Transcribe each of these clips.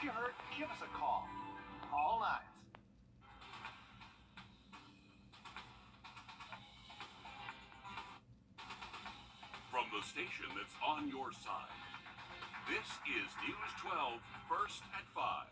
you hurt, give us a call. All night. From the station that's on your side, this is News 12, First at 5.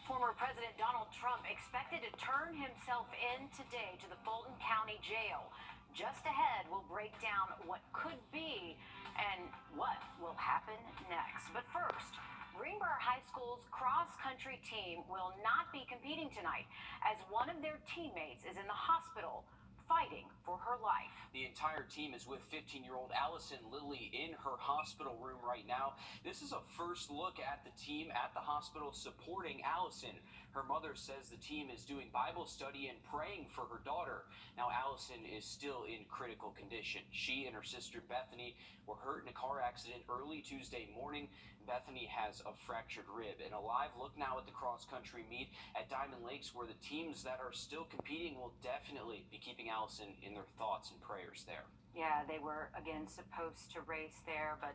Former President Donald Trump expected to turn himself in today to the Fulton County Jail. Just ahead, we'll break down what could be and what will happen next. But first, Greenbrier High School's cross-country team will not be competing tonight as one of their teammates is in the hospital fighting for her life. The entire team is with 15-year-old Allison Lilly in her hospital room right now. This is a first look at the team at the hospital supporting Allison. Her mother says the team is doing Bible study and praying for her daughter. Now, Allison is still in critical condition. She and her sister Bethany were hurt in a car accident early Tuesday morning. Bethany has a fractured rib. And a live look now at the cross-country meet at Diamond Lakes, where the teams that are still competing will definitely be keeping Allison in their thoughts and prayers there. Yeah, they were, again, supposed to race there, but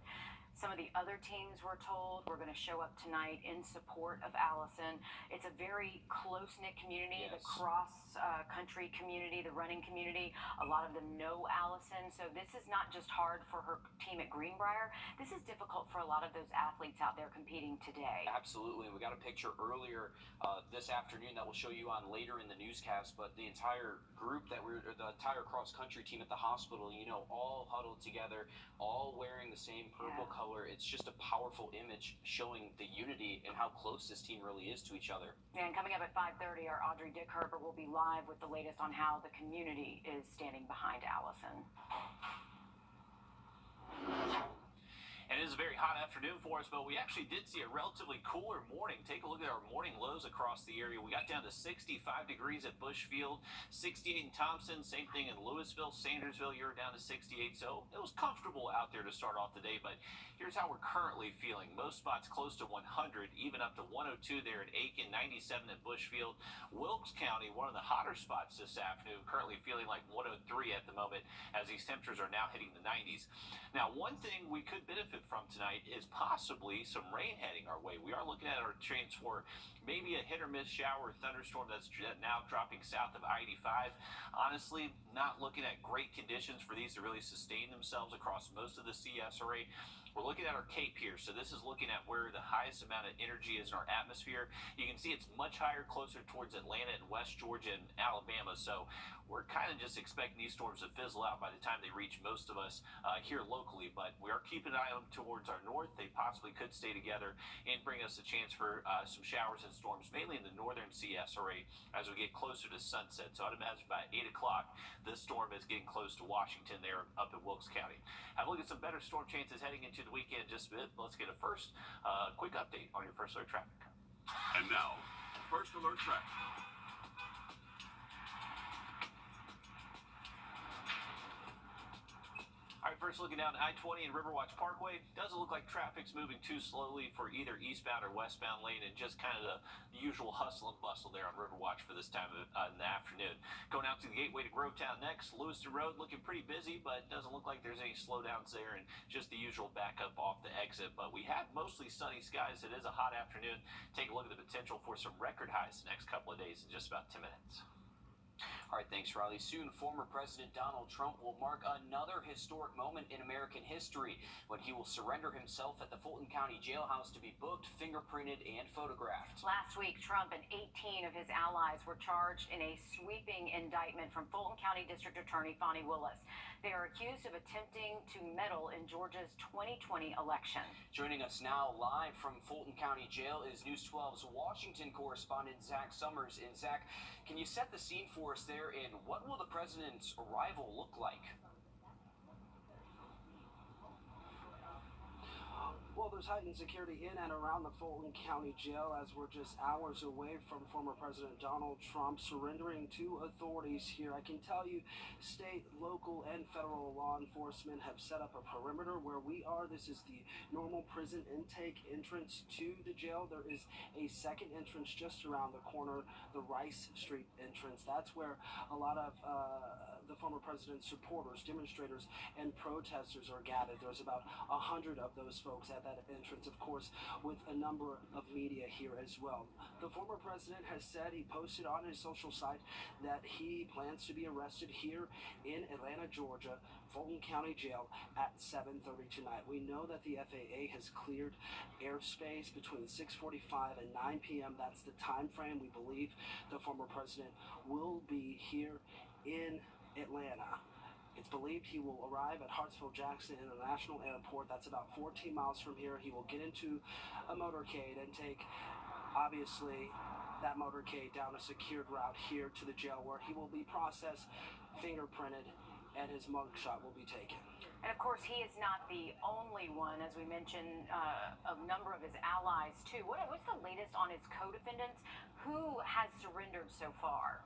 some of the other teams were told we're going to show up tonight in support of Allison. It's a very close-knit community, Yes. The cross-country community, the running community. A lot of them know Allison, so this is not just hard for her team at Greenbrier. This is difficult for a lot of those athletes out there competing today. Absolutely. We got a picture earlier this afternoon that we'll show you on later in the newscast, but the entire group the entire cross-country team at the hospital, all huddled together, all wearing the same purple color. It's just a powerful image showing the unity and how close this team really is to each other. And coming up at 5:30, our Audrey Dickhurber will be live with the latest on how the community is standing behind Allison. And it is a very hot afternoon for us, but we actually did see a relatively cooler morning. Take a look at our morning lows across the area. We got down to 65 degrees at Bushfield, 68 in Thompson, same thing in Louisville, Sandersville, you're down to 68. So it was comfortable out there to start off the day, but here's how we're currently feeling. Most spots close to 100, even up to 102 there at Aiken, 97 at Bushfield. Wilkes County, one of the hotter spots this afternoon, currently feeling like 103 at the moment as these temperatures are now hitting the 90s. Now, one thing we could benefit from tonight is possibly some rain heading our way. We are looking at our chance for maybe a hit or miss shower or thunderstorm that's now dropping south of I-85. Honestly, not looking at great conditions for these to really sustain themselves across most of the CSRA. We're looking at our cape here, so this is looking at where the highest amount of energy is in our atmosphere. You can see it's much higher, closer towards Atlanta and West Georgia and Alabama, so we're kind of just expecting these storms to fizzle out by the time they reach most of us here locally, but we are keeping an eye on them towards our north. They possibly could stay together and bring us a chance for some showers and storms, mainly in the northern CSRA as we get closer to sunset. So I'd imagine by 8 o'clock, this storm is getting close to Washington there up in Wilkes County. Have a look at some better storm chances heading into the weekend just a bit. Let's get a first quick update on your First Alert traffic. And now, First Alert traffic. All right, first looking down I-20 and Riverwatch Parkway. Doesn't look like traffic's moving too slowly for either eastbound or westbound lane, and just kind of the usual hustle and bustle there on Riverwatch for this time of in the afternoon. Going out to the gateway to Grovetown next. Lewiston Road looking pretty busy, but doesn't look like there's any slowdowns there, and just the usual backup off the exit. But we have mostly sunny skies. It is a hot afternoon. Take a look at the potential for some record highs the next couple of days in just about 10 minutes. All right, thanks, Riley. Soon, former President Donald Trump will mark another historic moment in American history when he will surrender himself at the Fulton County Jailhouse to be booked, fingerprinted, and photographed. Last week, Trump and 18 of his allies were charged in a sweeping indictment from Fulton County District Attorney Fonnie Willis. They are accused of attempting to meddle in Georgia's 2020 election. Joining us now live from Fulton County Jail is News 12's Washington correspondent Zach Summers. And Zach, can you set the scene for us there, and what will the president's arrival look like? Well, there's heightened security in and around the Fulton County Jail as we're just hours away from former President Donald Trump surrendering to authorities here. I can tell you, state, local, and federal law enforcement have set up a perimeter where we are. This is the normal prison intake entrance to the jail. There is a second entrance just around the corner, the Rice Street entrance. That's where a lot of the former president's supporters, demonstrators, and protesters are gathered. There's about 100 of those folks at that entrance, of course, with a number of media here as well. The former president has said, he posted on his social site, that he plans to be arrested here in Atlanta, Georgia, Fulton County Jail at 7:30 tonight. We know that the FAA has cleared airspace between 6:45 and 9 p.m. That's the time frame we believe the former president will be here in Atlanta. It's believed he will arrive at Hartsfield-Jackson International Airport. That's about 14 miles from here. He will get into a motorcade and take, obviously, that motorcade down a secured route here to the jail, where he will be processed, fingerprinted, and his mugshot will be taken. And of course, he is not the only one. As we mentioned, a number of his allies, too. What's the latest on his co-defendants? Who has surrendered so far?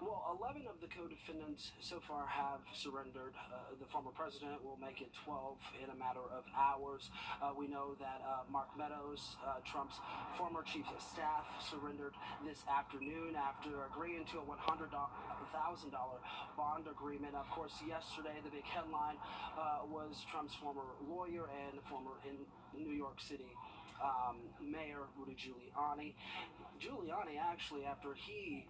Well, 11 of the co-defendants so far have surrendered. The former president will make it 12 in a matter of hours. We know that Mark Meadows, Trump's former chief of staff, surrendered this afternoon after agreeing to a $100,000 bond agreement. Of course, yesterday the big headline was Trump's former lawyer and former New York City Mayor Rudy Giuliani. Giuliani, actually, after he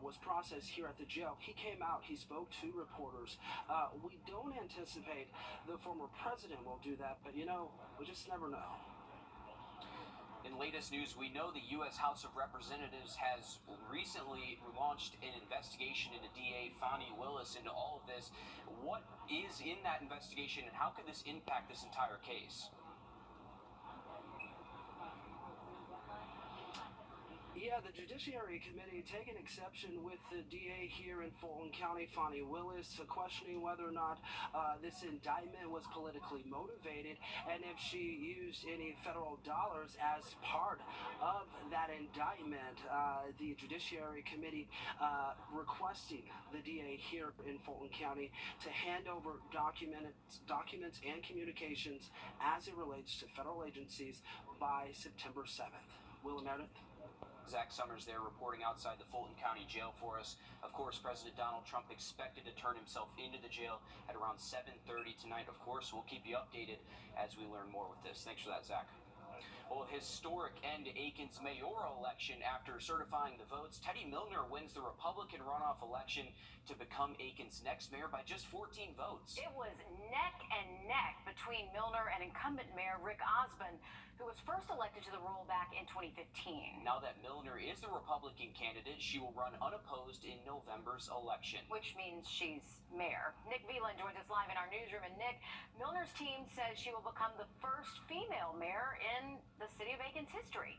was processed here at the jail, he came out, he spoke to reporters. We don't anticipate the former president will do that, but we just never know. In latest news, we know the U.S. House of Representatives has recently launched an investigation into DA Fani Willis into all of this. What is in that investigation, and how could this impact this entire case? Yeah, the Judiciary Committee taking exception with the DA here in Fulton County, Fani Willis, questioning whether or not this indictment was politically motivated, and if she used any federal dollars as part of that indictment. The Judiciary Committee requesting the DA here in Fulton County to hand over documents and communications as it relates to federal agencies by September 7th. Will Meredith? Zach Summers there reporting outside the Fulton County Jail for us. Of course, President Donald Trump expected to turn himself into the jail at around 7:30 tonight. Of course, we'll keep you updated as we learn more with this. Thanks for that, Zach. Well, historic end to Aiken's mayoral election after certifying the votes. Teddy Milner wins the Republican runoff election to become Aiken's next mayor by just 14 votes. It was neck and neck between Milner and incumbent Mayor Rick Osmond, who was first elected to the role back in 2015. Now that Milner is the Republican candidate, she will run unopposed in November's election. Which means she's mayor. Nick Veland joins us live in our newsroom. And Nick, Milner's team says she will become the first female mayor in the city of Aiken's history.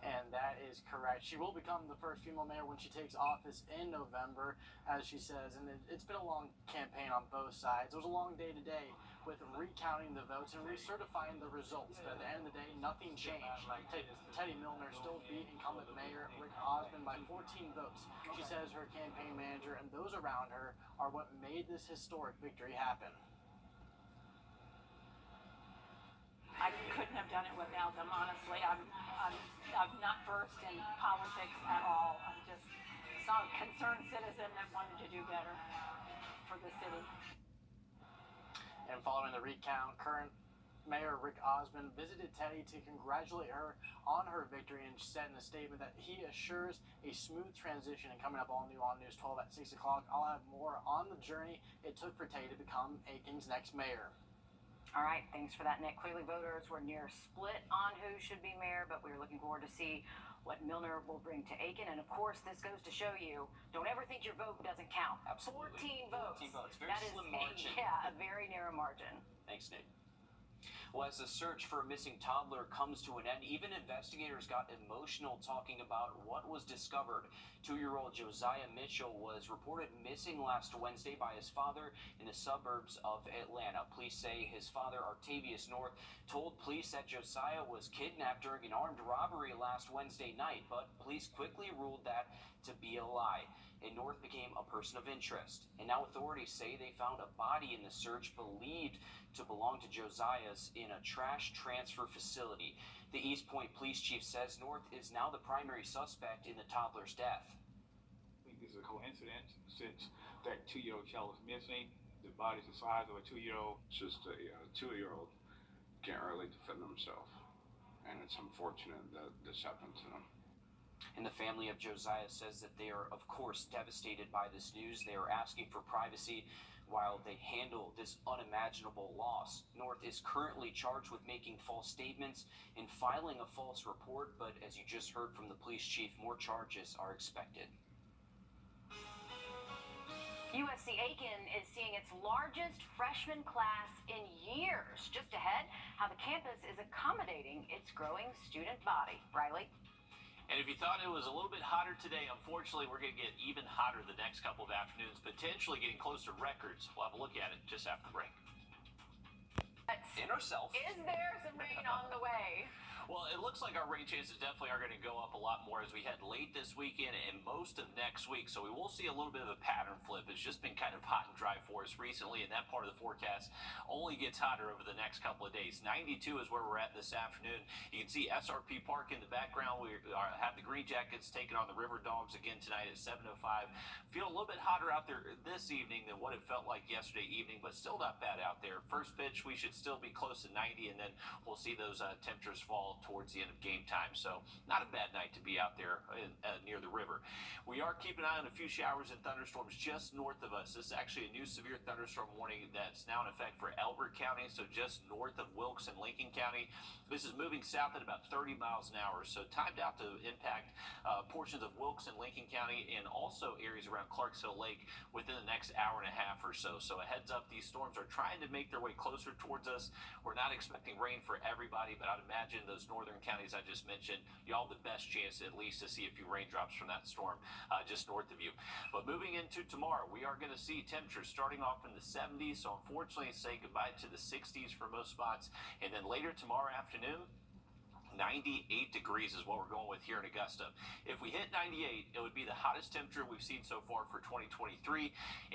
And that is correct. She will become the first female mayor when she takes office in November, as she says. And it's been a long campaign on both sides. It was a long day today with recounting the votes and recertifying the results. But at the end of the day, nothing changed. Teddy Milner still beat incumbent mayor Rick Osmond by 14 votes. She says her campaign manager and those around her are what made this historic victory happen. I couldn't have done it without them, honestly. I'm not versed in politics at all. I'm just some concerned citizen that wanted to do better for the city. And following the recount, current Mayor Rick Osmond visited Teddy to congratulate her on her victory, and said in a statement that he assures a smooth transition. And coming up all new on News 12 at 6 o'clock, I'll have more on the journey it took for Teddy to become Aiken's next mayor. All right, thanks for that, Nick. Clearly, voters were near split on who should be mayor, but we're looking forward to see what Milner will bring to Aiken. And of course, this goes to show you, don't ever think your vote doesn't count. Absolutely. 14 votes. 14 votes. Very slim margin. Yeah, a very narrow margin. Thanks, Nick. Well, as the search for a missing toddler comes to an end, even investigators got emotional talking about what was discovered. 2-year-old Josiah Mitchell was reported missing last Wednesday by his father in the suburbs of Atlanta. Police say his father, Octavius North, told police that Josiah was kidnapped during an armed robbery last Wednesday night, but police quickly ruled that to be a lie. and North became a person of interest. And now authorities say they found a body in the search believed to belong to Josiah's in a trash transfer facility. The East Point police chief says North is now the primary suspect in the toddler's death. I think this is a coincidence since that 2-year-old child was missing. The body's the size of a 2-year-old. It's just a 2-year-old can't really defend himself, and it's unfortunate that this happened to them. And the family of Josiah says that they are, of course, devastated by this news. They are asking for privacy while they handle this unimaginable loss. North is currently charged with making false statements and filing a false report, but as you just heard from the police chief, more charges are expected. USC Aiken is seeing its largest freshman class in years. Just ahead, how the campus is accommodating its growing student body. Riley? And if you thought it was a little bit hotter today, unfortunately, we're going to get even hotter the next couple of afternoons, potentially getting close to records. We'll have a look at it just after the break. In herself. Is there some rain on the way? Well, it looks like our rain chances definitely are going to go up a lot more as we head late this weekend and most of next week. So we will see a little bit of a pattern flip. It's just been kind of hot and dry for us recently, and that part of the forecast only gets hotter over the next couple of days. 92 is where we're at this afternoon. You can see SRP Park in the background. We have the Green Jackets taking on the River Dogs again tonight at 7:05. Feel a little bit hotter out there this evening than what it felt like yesterday evening, but still not bad out there. First pitch, we should still be close to 90, and then we'll see those temperatures fall towards the end of game time. So not a bad night to be out there near the river. We are keeping an eye on a few showers and thunderstorms just north of us. This is actually a new severe thunderstorm warning that's now in effect for Elbert County, so just north of Wilkes and Lincoln County. This is moving south at about 30 miles an hour, so timed out to impact portions of Wilkes and Lincoln County and also areas around Clarksville Lake within the next hour and a half or so. So a heads up, these storms are trying to make their way closer towards us. We're not expecting rain for everybody, but I'd imagine those northern counties I just mentioned, you all have the best chance at least to see a few raindrops from that storm just north of you. But moving into tomorrow, we are going to see temperatures starting off in the 70s, so unfortunately say goodbye to the 60s for most spots, and then later tomorrow afternoon, 98 degrees is what we're going with here in Augusta. If we hit 98, it would be the hottest temperature we've seen so far for 2023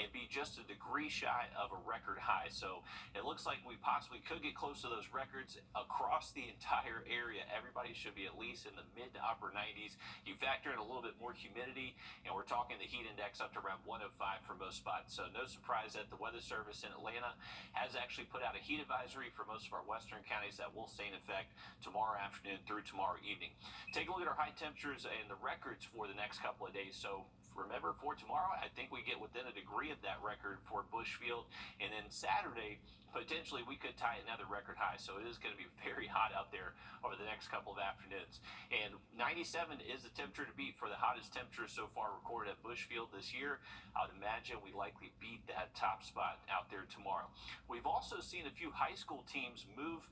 and be just a degree shy of a record high. So it looks like we possibly could get close to those records across the entire area. Everybody should be at least in the mid to upper 90s. You factor in a little bit more humidity, and we're talking the heat index up to around 105 for most spots. So no surprise that the Weather Service in Atlanta has actually put out a heat advisory for most of our western counties that will stay in effect tomorrow afternoon through tomorrow evening. Take a look at our high temperatures and the records for the next couple of days. So remember, for tomorrow, I think we get within a degree of that record for Bushfield, and then Saturday, potentially we could tie another record high. So it is going to be very hot out there over the next couple of afternoons. And 97 is the temperature to beat for the hottest temperature so far recorded at Bushfield this year. I would imagine we likely beat that top spot out there tomorrow. We've also seen a few high school teams move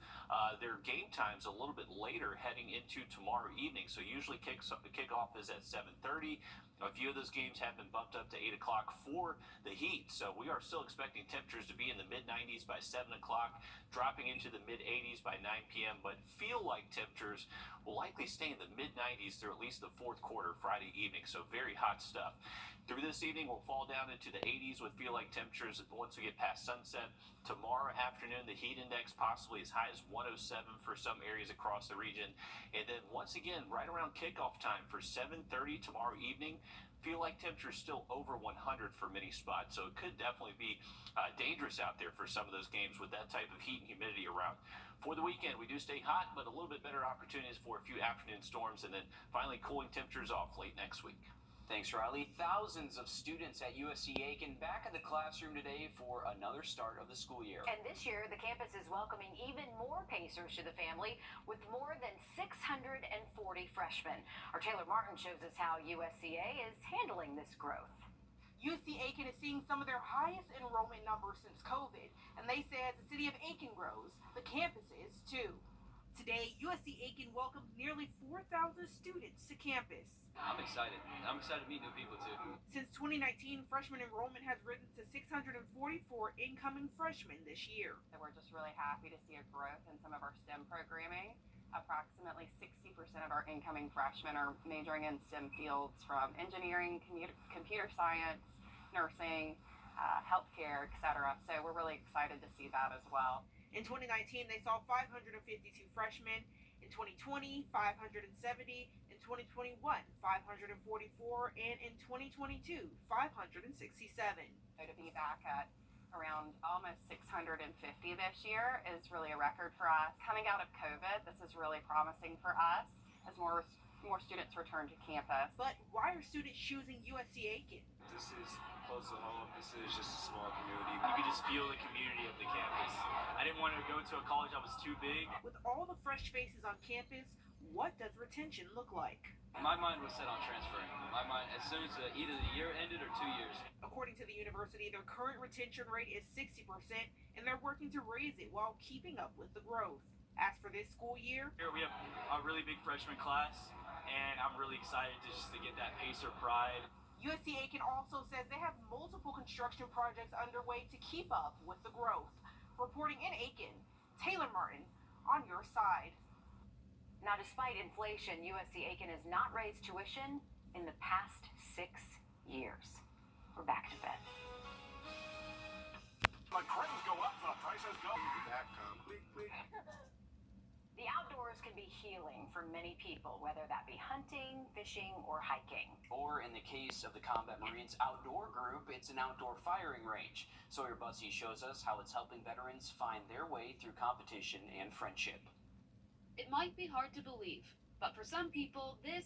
their game times a little bit later heading into tomorrow evening. So usually kickoff is at 7:30. A few of those games have been bumped up to 8 o'clock for the heat. So we are still expecting temperatures to be in the mid-90s by 7 o'clock, dropping into the mid-80s by 9 p.m., but feel like temperatures will likely stay in the mid-90s through at least the fourth quarter Friday evening. So very hot stuff. Through this evening, we'll fall down into the 80s with feel-like temperatures once we get past sunset. Tomorrow afternoon, the heat index possibly as high as 107 for some areas across the region. And then once again, right around kickoff time for 7:30 tomorrow evening, feel like temperatures still over 100 for many spots. So it could definitely be dangerous out there for some of those games with that type of heat and humidity around. For the weekend, we do stay hot, but a little bit better opportunities for a few afternoon storms, and then finally cooling temperatures off late next week. Thanks, Riley. Thousands of students at USC Aiken back in the classroom today for another start of the school year. And this year, the campus is welcoming even more Pacers to the family with more than 640 freshmen. Our Taylor Martin shows us how USCA is handling this growth. USC Aiken is seeing some of their highest enrollment numbers since COVID, and they say as the city of Aiken grows, the campus is too. Today, USC Aiken welcomed nearly 4,000 students to campus. I'm excited. I'm excited to meet new people too. Since 2019, freshman enrollment has risen to 644 incoming freshmen this year. So we're just really happy to see a growth in some of our STEM programming. Approximately 60% of our incoming freshmen are majoring in STEM fields from engineering, computer science, nursing, healthcare, etc. So we're really excited to see that as well. In 2019, they saw 552 freshmen. In 2020, 570. In 2021, 544. And in 2022, 567. So to be back at around almost 650 this year is really a record for us. Coming out of COVID, this is really promising for us as more students return to campus. But why are students choosing USC Aiken? This is close to home. This is just a small community. You can just feel the community of the campus. I didn't want to go to a college that was too big. With all the fresh faces on campus, what does retention look like? My mind was set on transferring. My mind, as soon as either the year ended or 2 years. According to the university, their current retention rate is 60%, and they're working to raise it while keeping up with the growth. As for this school year, Here we have a really big freshman class, and I'm really excited to get that Pacer pride. USC Aiken also says they have multiple construction projects underway to keep up with the growth. Reporting in Aiken, Taylor Martin on your side. Now, despite inflation, USC Aiken has not raised tuition in the past 6 years. We're back to bed. The cranes go up, the prices go. The outdoors can be healing for many people, whether that be hunting, fishing, or hiking. Or in the case of the Combat Marines Outdoor Group, it's an outdoor firing range. Sawyer Bussey shows us how it's helping veterans find their way through competition and friendship. It might be hard to believe, but for some people, this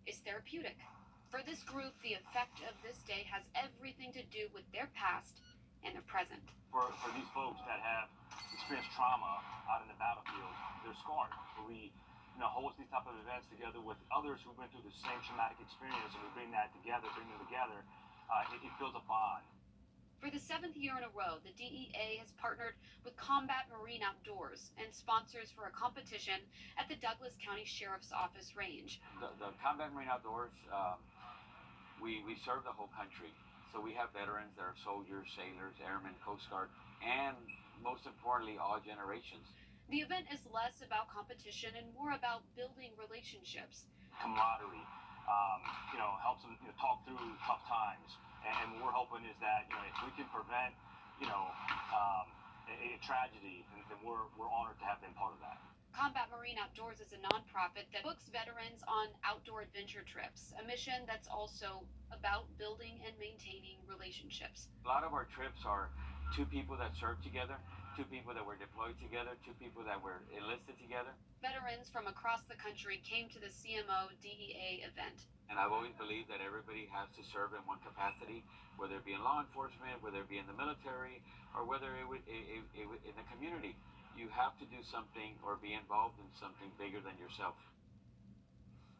is therapeutic. For this group, the effect of this day has everything to do with their past and their present. For these folks that have experienced trauma out in the battlefield, they're scarred. So we host these type of events together with others who've been through the same traumatic experience, and we bring them together, it builds a bond. For the 7th year in a row, the DEA has partnered with Combat Marine Outdoors and sponsors for a competition at the Douglas County Sheriff's Office range. The Combat Marine Outdoors, we serve the whole country. So we have veterans that are soldiers, sailors, airmen, Coast Guard, and most importantly, all generations. The event is less about competition and more about building relationships. Camaraderie, helps them talk through tough times. And what we're hoping is that if we can prevent a tragedy, then we're honored to have been part of that. Combat Marine Outdoors is a nonprofit that books veterans on outdoor adventure trips, a mission that's also about building and maintaining relationships. A lot of our trips are 2 people that served together, 2 people that were deployed together, 2 people that were enlisted together. Veterans from across the country came to the CMO DEA event. And I've always believed that everybody has to serve in one capacity, whether it be in law enforcement, whether it be in the military, or whether it in the community. You have to do something or be involved in something bigger than yourself.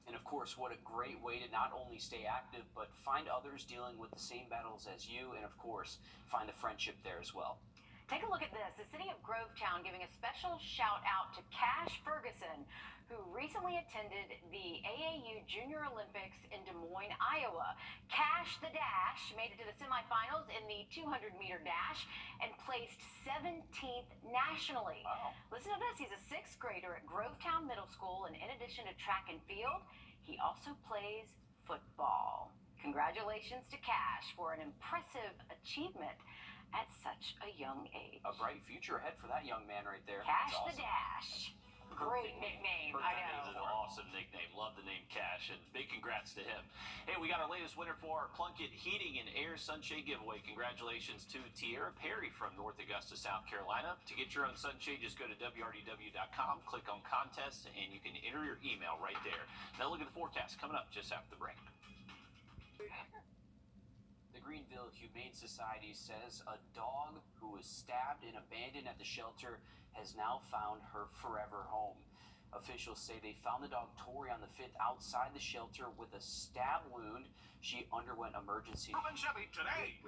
And of course, what a great way to not only stay active, but find others dealing with the same battles as you, and of course, find a friendship there as well. Take a look at this. The city of Grovetown giving a special shout out to Cash Ferguson, who recently attended the AAU Junior Olympics in Des Moines, Iowa. Cash the Dash made it to the semifinals in the 200-meter dash and placed 17th nationally. Wow. Listen to this. He's a 6th grader at Grovetown Middle School, and in addition to track and field, he also plays football. Congratulations to Cash for an impressive achievement at such a young age. A bright future ahead for that young man right there. Cash That's the Dash. Great nickname, I know. Is an awesome nickname. Love the name Cash, and big congrats to him. Hey, we got our latest winner for our Plunkett Heating and Air Sunshade giveaway. Congratulations to Tierra Perry from North Augusta, South Carolina. To get your own sunshade, just go to WRDW.com, click on contest, and you can enter your email right there. Now look at the forecast coming up just after the break. The Greenville Humane Society says a dog who was stabbed and abandoned at the shelter has now found her forever home. Officials say they found the dog Tori on the 5th outside the shelter with a stab wound. She underwent emergency. Today.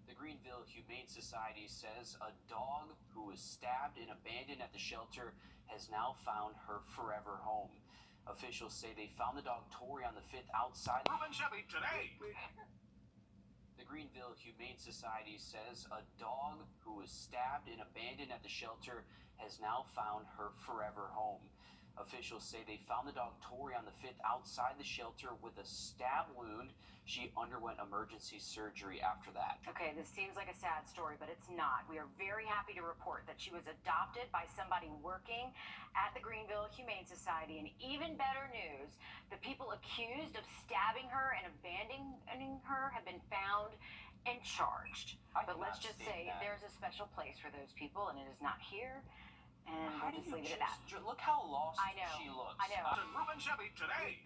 The Greenville Humane Society says a dog who was stabbed and abandoned at the shelter has now found her forever home. Officials say they found the dog Tori on the 5th outside. Today. The Greenville Humane Society says a dog who was stabbed and abandoned at the shelter has now found her forever home. Officials say they found the dog Tori on the 5th outside the shelter with a stab wound. She underwent emergency surgery after that. Okay, this seems like a sad story, but it's not. We are very happy to report that she was adopted by somebody working at the Greenville Humane Society. And even better news, the people accused of stabbing her and abandoning her have been found and charged. But let's just say there's a special place for those people, and it is not here. And How we'll do just you leave it at that. Look how lost I know. she looks. I know. Ruben Chevy today.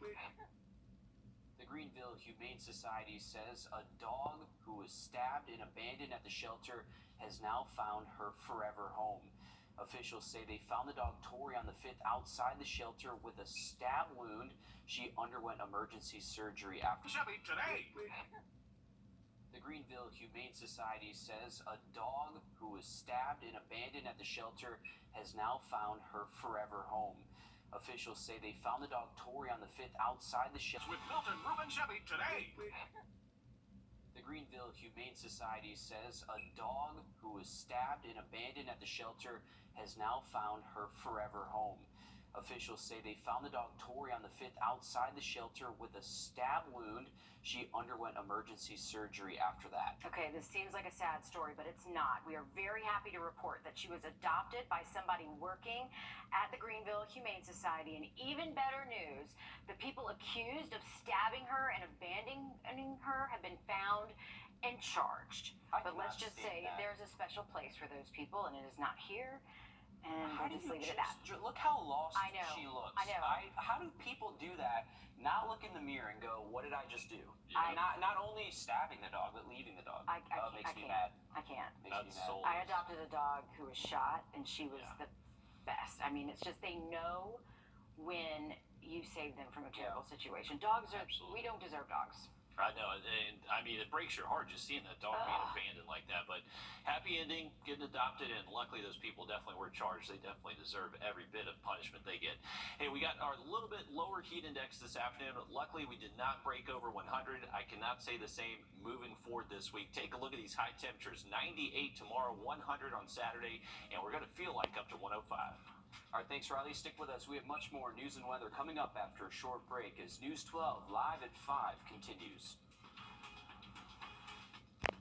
The Greenville Humane Society says a dog who was stabbed and abandoned at the shelter has now found her forever home. Officials say they found the dog Tori on the 5th outside the shelter with a stab wound. She underwent emergency surgery after. Chevy today. The Greenville Humane Society says a dog who was stabbed and abandoned at the shelter has now found her forever home. Officials say they found the dog Tori on the 5th outside the shelter. With Milton Ruben Chevy today. The Greenville Humane Society says a dog who was stabbed and abandoned at the shelter has now found her forever home. Officials say they found the dog Tori on the 5th outside the shelter with a stab wound. She underwent emergency surgery after that. Okay, this seems like a sad story, but it's not. We are very happy to report that she was adopted by somebody working at the Greenville Humane Society. And even better news, the people accused of stabbing her and abandoning her have been found and charged. But let's just say there's a special place for those people, and it is not here. And we'll just leave it at that. Look how lost I know. she looks. I know. How do people do that? Not look in the mirror and go, "What did I just do?" I- Not only stabbing the dog, but leaving the dog. Makes me can't. mad. I can't. Makes me mad. I adopted a dog who was shot, and she was the best. I mean, it's just they know when you save them from a terrible situation. Dogs are, we don't deserve dogs. I know, and I mean, it breaks your heart just seeing that dog being abandoned like that. But happy ending, getting adopted, and luckily those people definitely were charged. They definitely deserve every bit of punishment they get. Hey, we got our little bit lower heat index this afternoon. Luckily, we did not break over 100. I cannot say the same moving forward this week. Take a look at these high temperatures: 98 tomorrow, 100 on Saturday, and we're going to feel like up to 105. All right, thanks, Riley. Stick with us. We have much more news and weather coming up after a short break as News 12 Live at 5 continues.